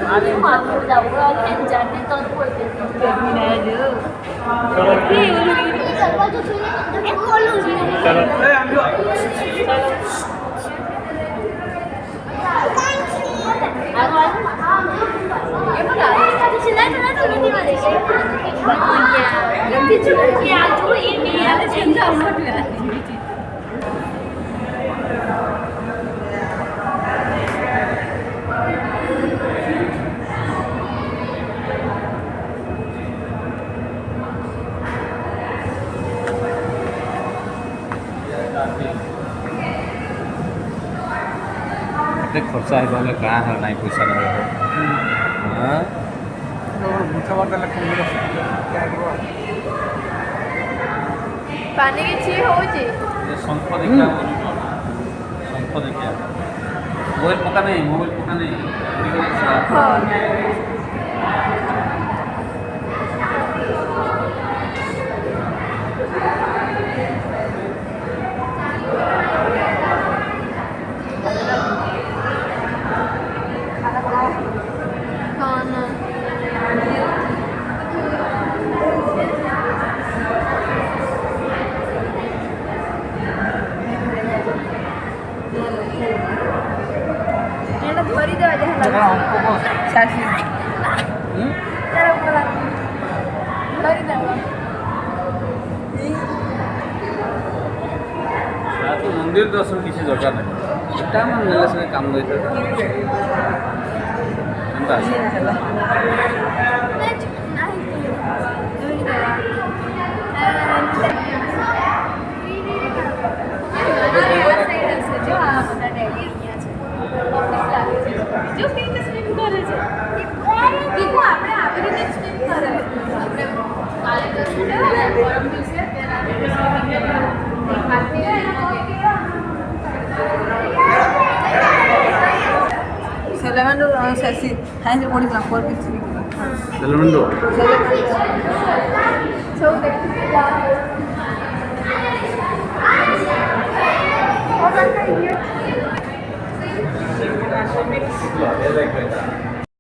아니 맞보다 우리가 괜찮네 또 보이게 미나요 이 우리 맞아 저기 एक कॉल हो चलो ये बोला चिल्ला चिल्ला तो नहीं मारे क्या जो ये नहीं है चिंता मत कर ଏତେ ଖର୍ଚ୍ଚ ହେଇଗଲେ କାଁ ହେଲା ନାଇଁ ପଇସା ନେବ पानी କିଛି ହଉଛି ଶଙ୍ଖ ଦେଖିବା ଶଙ୍ଖ ଦେଖିବା ମୋବାଇଲ ପକା ନାହିଁ ମୋବାଇଲ ପକା ନାହିଁ ଧରି ଦେବା ଯାହା ଶାଶୀ ଧରି ଦେବା ମନ୍ଦିର ଦର୍ଶନ କିଛି ଦରକାର ନାହିଁ ଏଟା ମାନେ ନେଲେ ସେ କାମ ଦେଇଥାଏ जो कहीं तो स्विम करे છે દીકુ આપણે આવી રીતે સ્વિમ કરે આપણે કાલે કરશું ને ગરમ દિવસે તેના Selamando así, hay que poner la puerta y Selamando.